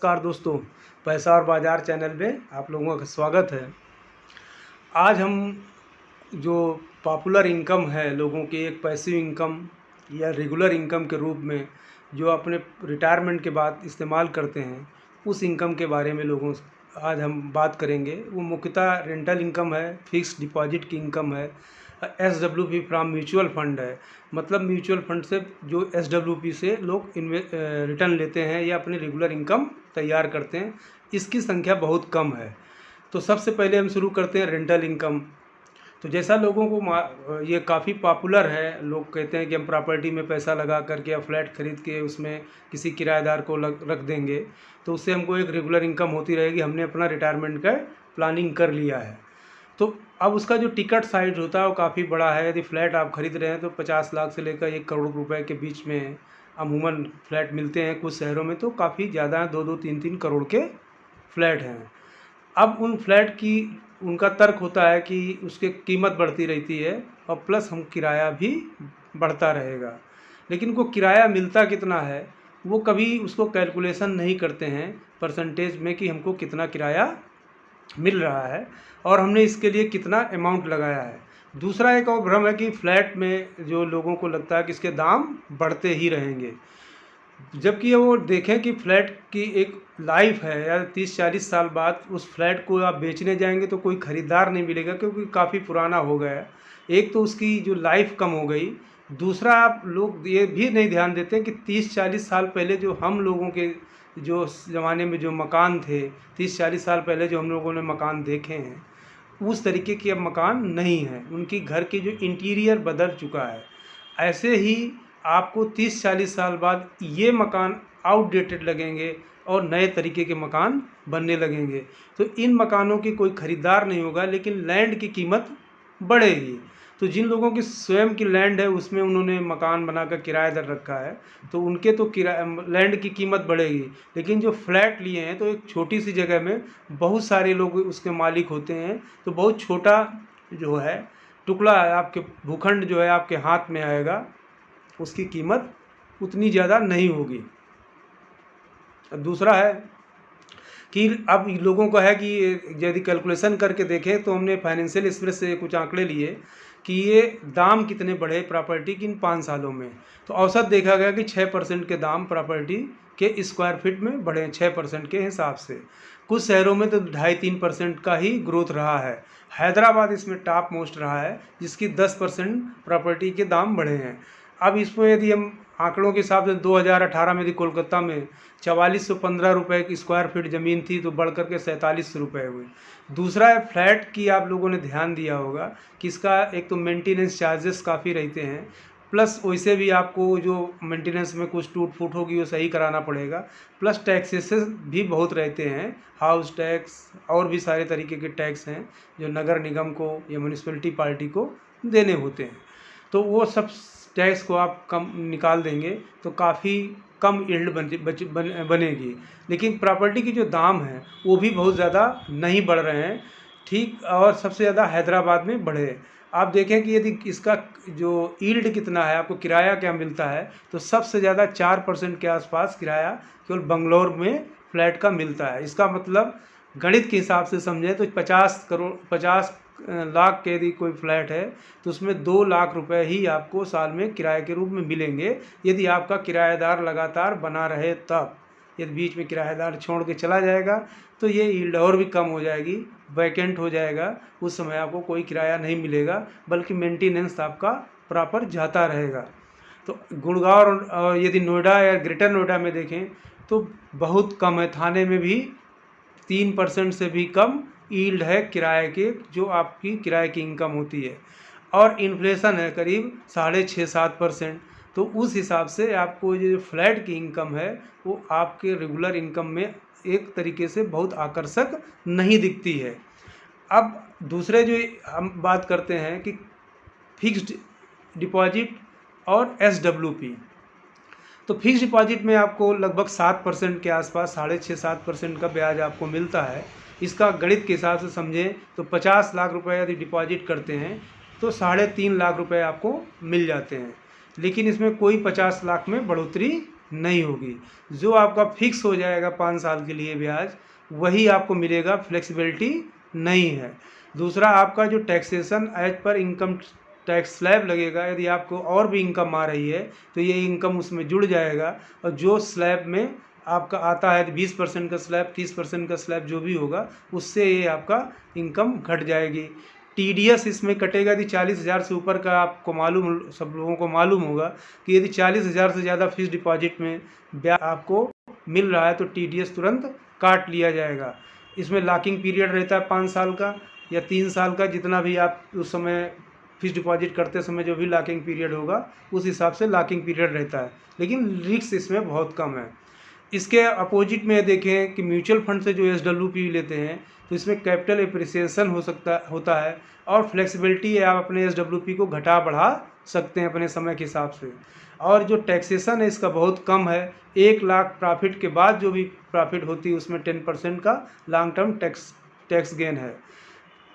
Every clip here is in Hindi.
नमस्कार दोस्तों, पैसा और बाज़ार चैनल में आप लोगों का स्वागत है। आज हम जो पॉपुलर इनकम है लोगों की, एक पैसिव इनकम या रेगुलर इनकम के रूप में जो अपने रिटायरमेंट के बाद इस्तेमाल करते हैं, उस इनकम के बारे में लोगों से आज हम बात करेंगे। वो मुख्यतः रेंटल इनकम है, फिक्स्ड डिपॉजिट की इनकम है, SWP फ्रॉम म्यूचुअल फंड है। मतलब म्यूचुअल फंड से जो SWP से लोग रिटर्न लेते हैं या अपनी रेगुलर इनकम तैयार करते हैं, इसकी संख्या बहुत कम है। तो सबसे पहले हम शुरू करते हैं रेंटल इनकम। तो जैसा लोगों को ये काफ़ी पॉपुलर है, लोग कहते हैं कि हम प्रॉपर्टी में पैसा लगा करके या फ्लैट खरीद के उसमें किसी किराएदार को रख देंगे तो उससे हमको एक रेगुलर इनकम होती रहेगी, हमने अपना रिटायरमेंट का प्लानिंग कर लिया है। तो अब उसका जो टिकट साइज होता है वो काफ़ी बड़ा है। यदि फ्लैट आप खरीद रहे हैं तो 50 लाख से लेकर 1 करोड़ रुपए के बीच में अमूमन फ्लैट मिलते हैं। कुछ शहरों में तो काफ़ी ज़्यादा हैं, 2-2, 3-3 करोड़ के फ्लैट हैं। अब उन फ्लैट की उनका तर्क होता है कि उसकी कीमत बढ़ती रहती है और प्लस हम किराया भी बढ़ता रहेगा, लेकिन वो किराया मिलता कितना है वो कभी उसको कैलकुलेशन नहीं करते हैं परसेंटेज में कि हमको कितना किराया मिल रहा है और हमने इसके लिए कितना अमाउंट लगाया है। दूसरा एक और भ्रम है कि फ्लैट में जो लोगों को लगता है कि इसके दाम बढ़ते ही रहेंगे, जबकि वो देखें कि फ्लैट की एक लाइफ है या 30-40 साल बाद उस फ्लैट को आप बेचने जाएंगे तो कोई ख़रीदार नहीं मिलेगा क्योंकि काफ़ी पुराना हो गया है। एक तो उसकी जो लाइफ कम हो गई, दूसरा आप लोग ये भी नहीं ध्यान देते कि 30-40 साल पहले जो हम लोगों के जो ज़माने में जो मकान थे, 30-40 साल पहले जो हम लोगों ने मकान देखे हैं, उस तरीके के अब मकान नहीं हैं। उनकी घर की जो इंटीरियर बदल चुका है। ऐसे ही आपको 30-40 साल बाद ये मकान आउटडेटेड लगेंगे और नए तरीके के मकान बनने लगेंगे। तो इन मकानों की कोई ख़रीदार नहीं होगा, लेकिन लैंड की कीमत बढ़ेगी। तो जिन लोगों की स्वयं की लैंड है उसमें उन्होंने मकान बनाकर किराए दर रखा है तो उनके तो लैंड की कीमत बढ़ेगी, लेकिन जो फ्लैट लिए हैं तो एक छोटी सी जगह में बहुत सारे लोग उसके मालिक होते हैं, तो बहुत छोटा जो है टुकड़ा आपके भूखंड जो है आपके हाथ में आएगा, उसकी कीमत उतनी ज़्यादा नहीं होगी। दूसरा है कि अब लोगों को है कि यदि कैलकुलेशन करके देखें तो हमने फाइनेंशियल एक्सप्रेस से कुछ आंकड़े लिए कि ये दाम कितने बढ़े प्रॉपर्टी की इन 5 सालों में। तो औसत देखा गया कि 6% के दाम प्रॉपर्टी के स्क्वायर फीट में बढ़े, 6% के हिसाब से। कुछ शहरों में तो 2.5-3% का ही ग्रोथ रहा है। हैदराबाद इसमें टॉप मोस्ट रहा है, जिसकी 10% प्रॉपर्टी के दाम बढ़े हैं। अब इसमें यदि हम आंकड़ों के हिसाब से 2018 में यदि कोलकाता में 4415 रुपये की स्क्वायर फीट ज़मीन थी तो बढ़ कर के 47 रुपये हुई। दूसरा है फ्लैट की, आप लोगों ने ध्यान दिया होगा कि इसका एक तो मेंटेनेंस चार्जेस काफ़ी रहते हैं, प्लस वैसे भी आपको जो मेंटेनेंस में कुछ टूट फूट होगी वो सही कराना पड़ेगा, प्लस टैक्सेस भी बहुत रहते हैं, हाउस टैक्स और भी सारे तरीके के टैक्स हैं जो नगर निगम को या म्यूनिसिपैलिटी पार्टी को देने होते हैं। तो वो सब टैक्स को आप कम निकाल देंगे तो काफ़ी कम यील्ड बनेगी, लेकिन प्रॉपर्टी की जो दाम है वो भी बहुत ज़्यादा नहीं बढ़ रहे हैं, ठीक। और सबसे ज़्यादा हैदराबाद में बढ़े। आप देखें कि यदि इसका जो यील्ड कितना है, आपको किराया क्या मिलता है, तो सबसे ज़्यादा 4% के आसपास किराया केवल बंगलोर में फ्लैट का मिलता है। इसका मतलब गणित के हिसाब से समझें तो 50 लाख के यदि कोई फ्लैट है तो उसमें 2 लाख रुपए ही आपको साल में किराए के रूप में मिलेंगे, यदि आपका किराएदार लगातार बना रहे तब। यदि बीच में किराएदार छोड़ के चला जाएगा तो ये यील्ड और भी कम हो जाएगी, वैकेंट हो जाएगा, उस समय आपको कोई किराया नहीं मिलेगा, बल्कि मेंटेनेंस आपका प्रॉपर जाता रहेगा। तो गुड़गांव और यदि नोएडा या ग्रेटर नोएडा में देखें तो बहुत कम है, थाने में भी 3% से भी कम यील्ड है किराए के, जो आपकी किराए की इनकम होती है, और इन्फ्लेशन है करीब 6.5-7%। तो उस हिसाब से आपको जो फ्लैट की इनकम है वो आपके रेगुलर इनकम में एक तरीके से बहुत आकर्षक नहीं दिखती है। अब दूसरे जो हम बात करते हैं कि फिक्स्ड डिपॉजिट और SWP। तो फिक्स डिपॉजिट में आपको लगभग 7% के आसपास, 6.5-7% का ब्याज आपको मिलता है। इसका गणित के हिसाब से समझें तो 50 लाख रुपए यदि डिपॉजिट करते हैं तो 3.5 लाख रुपए आपको मिल जाते हैं, लेकिन इसमें कोई 50 लाख में बढ़ोतरी नहीं होगी। जो आपका फिक्स हो जाएगा 5 साल के लिए ब्याज, वही आपको मिलेगा, फ्लेक्सिबिलिटी नहीं है। दूसरा, आपका जो taxation as per income tax slab लगेगा, यदि आपको और भी इनकम आ रही है तो ये इनकम उसमें जुड़ जाएगा, और जो स्लैब में आपका आता है 20% का स्लैब, 30% का स्लैब जो भी होगा, उससे ये आपका इनकम घट जाएगी। टीडीएस इसमें कटेगा यदि 40,000 से ऊपर का, आपको मालूम, सब लोगों को मालूम होगा कि यदि 40,000 से ज़्यादा फिक्स डिपॉजिट में ब्याज आपको मिल रहा है तो टीडीएस तुरंत काट लिया जाएगा। इसमें लॉकिंग पीरियड रहता है 5 साल का या 3 साल का, जितना भी आप उस समय फिक्स डिपॉजिट करते समय जो भी लॉकिंग पीरियड होगा उस हिसाब से लॉकिंग पीरियड रहता है, लेकिन रिस्क इसमें बहुत कम है। इसके अपोजिट में देखें कि म्यूचुअल फंड से जो एसडब्ल्यूपी लेते हैं तो इसमें कैपिटल एप्रिसिएशन होता है, और फ्लेक्सिबिलिटी है, आप अपने एसडब्ल्यूपी को घटा बढ़ा सकते हैं अपने समय के हिसाब से। और जो टैक्सेशन है इसका बहुत कम है। 1 लाख प्रॉफिट के बाद जो भी प्रॉफिट होती है उसमें 10% का लॉन्ग टर्म टैक्स गेन है।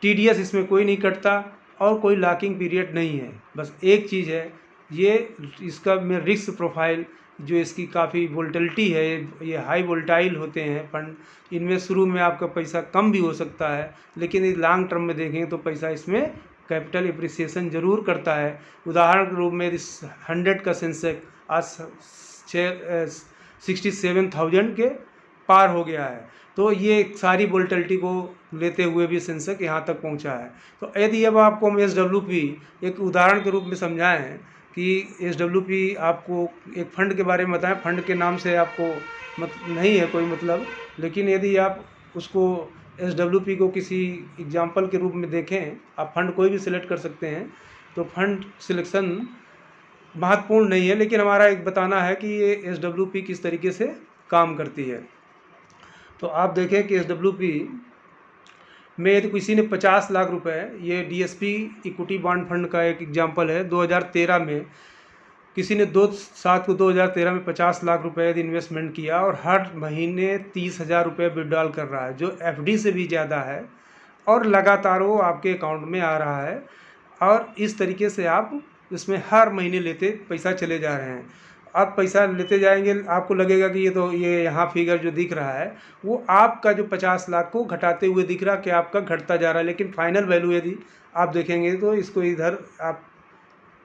टीडीएस इसमें कोई नहीं कटता और कोई लॉकिंग पीरियड नहीं है। बस एक चीज़ है, ये इसका में रिस्क प्रोफाइल जो इसकी काफ़ी वोल्टिलिटी है, ये हाई वोल्टाइल होते हैं फंड। इनमें शुरू में आपका पैसा कम भी हो सकता है, लेकिन ये लॉन्ग टर्म में देखें तो पैसा इसमें कैपिटल एप्रिसिएशन ज़रूर करता है। उदाहरण के रूप में इस 100 का सेंसेक्स आज 67,000 के पार हो गया है, तो ये सारी वोल्टिलिटी को लेते हुए भी सेंसेक्स यहाँ तक पहुँचा है। तो यदि अब आपको हम एसडब्ल्यूपी एक उदाहरण के रूप में समझाएं कि एसडब्ल्यूपी आपको एक फ़ंड के बारे में बताएं, फ़ंड के नाम से आपको नहीं है कोई मतलब, लेकिन यदि आप उसको एसडब्ल्यूपी को किसी एग्जाम्पल के रूप में देखें, आप फ़ंड कोई भी सिलेक्ट कर सकते हैं, तो फंड सिलेक्शन महत्वपूर्ण नहीं है, लेकिन हमारा एक बताना है कि ये एसडब्ल्यूपी किस तरीके से काम करती है। तो आप देखें कि एसडब्ल्यूपी में यदि किसी ने 50 लाख रुपए, ये डीएसपी इक्विटी बॉन्ड फंड का एक एग्जांपल है, 2013 में किसी ने 2013 में 50 लाख रुपए यदि इन्वेस्टमेंट किया और हर महीने 30,000 रुपये विड्रॉल कर रहा है, जो एफडी से भी ज़्यादा है, और लगातार वो आपके अकाउंट में आ रहा है, और इस तरीके से आप इसमें हर महीने लेते पैसा चले जा रहे हैं। आप पैसा लेते जाएंगे, आपको लगेगा कि ये यहाँ फिगर जो दिख रहा है वो आपका जो 50 लाख को घटाते हुए दिख रहा है कि आपका घटता जा रहा है, लेकिन फाइनल वैल्यू यदि आप देखेंगे तो इसको इधर आप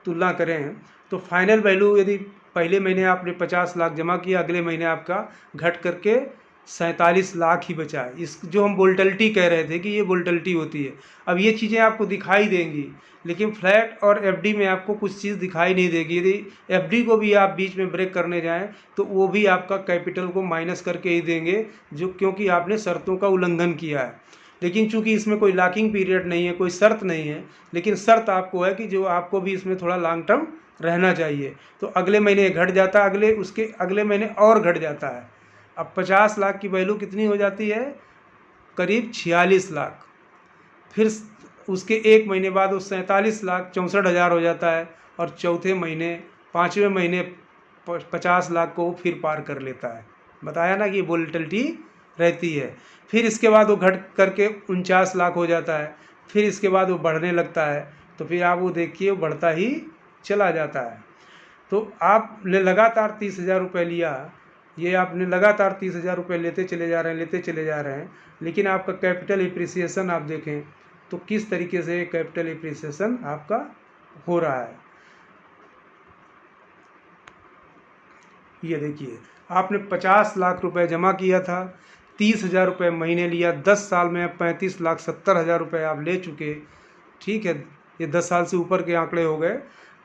तुलना करें तो फाइनल वैल्यू यदि पहले महीने आपने 50 लाख जमा किया, अगले महीने आपका घट करके 47 लाख ही बचा है। इस जो हम वोल्टिलिटी कह रहे थे कि ये वोल्टिलिटी होती है, अब ये चीज़ें आपको दिखाई देंगी, लेकिन फ्लैट और एफडी में आपको कुछ चीज़ दिखाई नहीं देगी। यदि एफडी को भी आप बीच में ब्रेक करने जाएं तो वो भी आपका कैपिटल को माइनस करके ही देंगे, जो क्योंकि आपने शर्तों का उल्लंघन किया है। लेकिन चूंकि इसमें कोई लॉकिंग पीरियड नहीं है, कोई शर्त नहीं है, लेकिन शर्त आपको है कि जो आपको भी इसमें थोड़ा लॉन्ग टर्म रहना चाहिए। तो अगले महीने घट जाता है, उसके अगले महीने और घट जाता है। अब 50 लाख की वैल्यू कितनी हो जाती है, करीब 46 लाख। फिर उसके एक महीने बाद वो 47 लाख 64,000 हो जाता है, और चौथे महीने 5वें महीने 50 लाख को फिर पार कर लेता है। बताया ना कि वोलेटिलिटी रहती है। फिर इसके बाद वो घट करके 49 लाख हो जाता है, फिर इसके बाद वो बढ़ने लगता है, तो फिर आप वो देखिए वो बढ़ता ही चला जाता है। तो आपने लगातार 30,000 रुपये लिया, ये आपने लगातार 30,000 रुपये लेते चले जा रहे हैं, लेकिन आपका कैपिटल एप्रिसिएशन आप देखें तो किस तरीके से कैपिटल एप्रिसिएशन आपका हो रहा है। ये देखिए, आपने 50 लाख रुपए जमा किया था, 30,000 रुपये महीने लिया, 10 साल में 35,70,000 रुपये आप ले चुके। ठीक है, ये 10 साल से ऊपर के आंकड़े हो गए,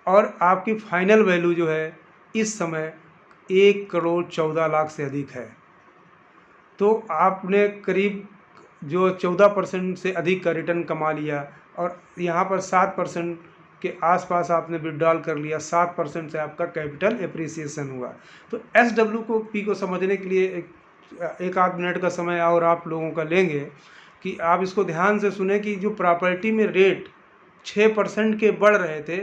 और आपकी फाइनल वैल्यू जो है इस समय 1,14,00,000 से अधिक है। तो आपने करीब जो 14% से अधिक का रिटर्न कमा लिया, और यहाँ पर 7% के आसपास आपने विड्रॉल कर लिया, 7% से आपका कैपिटल एप्रिसिएशन हुआ। तो एसडब्ल्यूपी को समझने के लिए एक आध मिनट का समय और आप लोगों का लेंगे कि आप इसको ध्यान से सुने कि जो प्रॉपर्टी में रेट 6% के बढ़ रहे थे,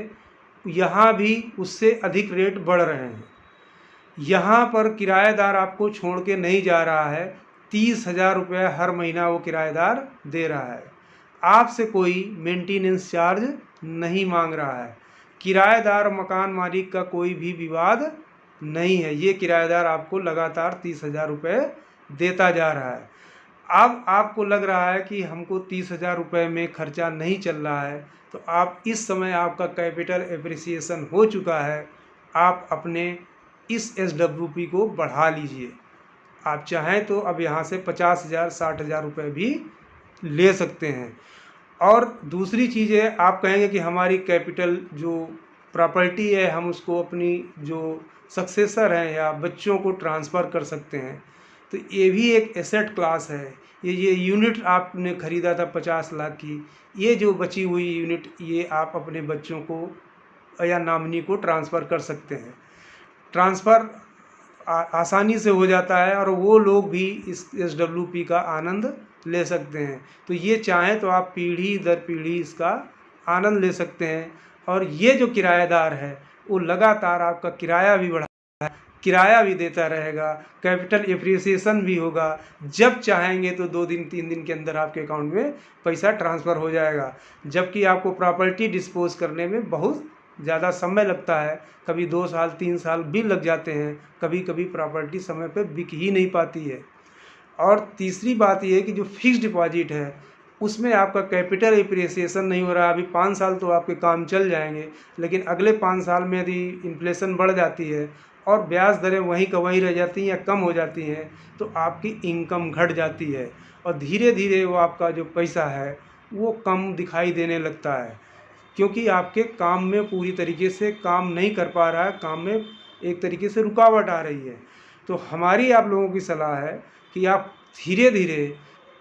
यहाँ भी उससे अधिक रेट बढ़ रहे हैं। यहाँ पर किराएदार आपको छोड़ के नहीं जा रहा है, 30,000 रुपये हर महीना वो किराएदार दे रहा है, आपसे कोई मेंटेनेंस चार्ज नहीं मांग रहा है। किराएदार मकान मालिक का कोई भी विवाद नहीं है। ये किराएदार आपको लगातार 30,000 रुपये देता जा रहा है। अब आपको लग रहा है कि हमको 30,000 रुपये में खर्चा नहीं चल रहा है, तो आप इस समय आपका कैपिटल एप्रिसिएशन हो चुका है, आप अपने इस SWP को बढ़ा लीजिए। आप चाहें तो अब यहाँ से 50,000 60,000 रुपये भी ले सकते हैं। और दूसरी चीज़ है, आप कहेंगे कि हमारी कैपिटल जो प्रॉपर्टी है हम उसको अपनी जो सक्सेसर हैं या बच्चों को ट्रांसफ़र कर सकते हैं, तो ये भी एक एसेट क्लास है। ये यूनिट आपने ख़रीदा था 50 लाख की, ये जो बची हुई यूनिट ये आप अपने बच्चों को या नॉमिनी को ट्रांसफ़र कर सकते हैं। ट्रांसफ़र आसानी से हो जाता है और वो लोग भी इस SWP का आनंद ले सकते हैं। तो ये चाहें तो आप पीढ़ी दर पीढ़ी इसका आनंद ले सकते हैं। और ये जो किराएदार है वो लगातार आपका किराया भी किराया भी देता रहेगा, कैपिटल एप्रिसिएशन भी होगा। जब चाहेंगे तो 2 दिन 3 दिन के अंदर आपके अकाउंट में पैसा ट्रांसफ़र हो जाएगा। जबकि आपको प्रॉपर्टी डिस्पोज़ करने में बहुत ज़्यादा समय लगता है, कभी 2 साल 3 साल भी लग जाते हैं, कभी कभी प्रॉपर्टी समय पे बिक ही नहीं पाती है। और तीसरी बात ये है कि जो फिक्स्ड डिपॉजिट है उसमें आपका कैपिटल एप्रिसिएशन नहीं हो रहा। अभी 5 साल तो आपके काम चल जाएंगे, लेकिन अगले 5 साल में यदि इन्फ्लेशन बढ़ जाती है और ब्याज दरें वहीं का वहीं रह जाती हैं या कम हो जाती हैं, तो आपकी इनकम घट जाती है और धीरे धीरे वो आपका जो पैसा है वो कम दिखाई देने लगता है, क्योंकि आपके काम में पूरी तरीके से काम नहीं कर पा रहा है, काम में एक तरीके से रुकावट आ रही है। तो हमारी आप लोगों की सलाह है कि आप धीरे धीरे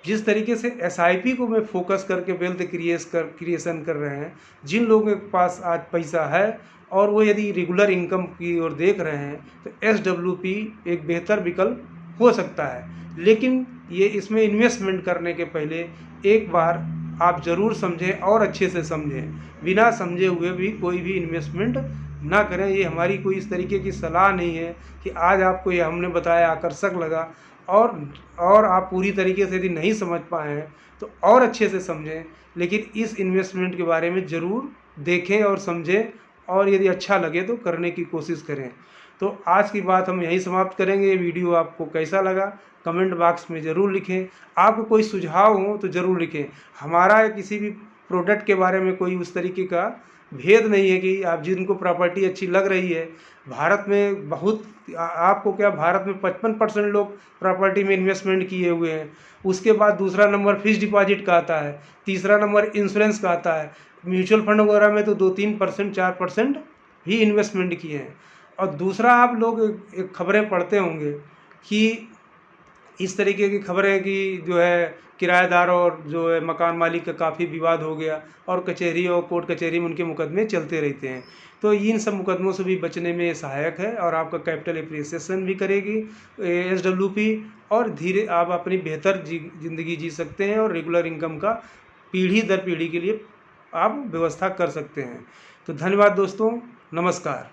जिस तरीके से SIP को में फोकस करके वेल्थ क्रिएशन कर रहे हैं, जिन लोगों के पास आज पैसा है और वो यदि रेगुलर इनकम की ओर देख रहे हैं, तो SWP एक बेहतर विकल्प हो सकता है। लेकिन ये इसमें इन्वेस्टमेंट करने के पहले एक बार आप ज़रूर समझें और अच्छे से समझें। बिना समझे हुए भी कोई भी इन्वेस्टमेंट ना करें। ये हमारी कोई इस तरीके की सलाह नहीं है कि आज आपको ये हमने बताया आकर्षक लगा और आप पूरी तरीके से यदि नहीं समझ पाए हैं तो और अच्छे से समझें। लेकिन इस इन्वेस्टमेंट के बारे में ज़रूर देखें और समझें, और यदि अच्छा लगे तो करने की कोशिश करें। तो आज की बात हम यहीं समाप्त करेंगे। ये वीडियो आपको कैसा लगा कमेंट बॉक्स में ज़रूर लिखें। आपको कोई सुझाव हो तो ज़रूर लिखें। हमारा किसी भी प्रोडक्ट के बारे में कोई उस तरीके का भेद नहीं है कि आप जिनको प्रॉपर्टी अच्छी लग रही है। भारत में आपको क्या, भारत में 55% लोग प्रॉपर्टी में इन्वेस्टमेंट किए हुए हैं। उसके बाद दूसरा नंबर फिक्स्ड डिपॉजिट का आता है, तीसरा नंबर इंश्योरेंस का आता है। म्यूचुअल फंड वगैरह में तो 2-3% 4% ही इन्वेस्टमेंट किए हैं। और दूसरा, आप लोग एक खबरें पढ़ते होंगे कि इस तरीके की खबरें कि जो है किराएदार और जो है मकान मालिक का काफ़ी विवाद हो गया और कचहरी और कोर्ट कचहरी में उनके मुकदमे चलते रहते हैं। तो इन सब मुकदमों से भी बचने में ये सहायक है और आपका कैपिटल एप्रिसिएशन भी करेगी SWP, और धीरे आप अपनी बेहतर ज़िंदगी जी सकते हैं और रेगुलर इनकम का पीढ़ी दर पीढ़ी के लिए आप व्यवस्था कर सकते हैं। तो धन्यवाद दोस्तों, नमस्कार।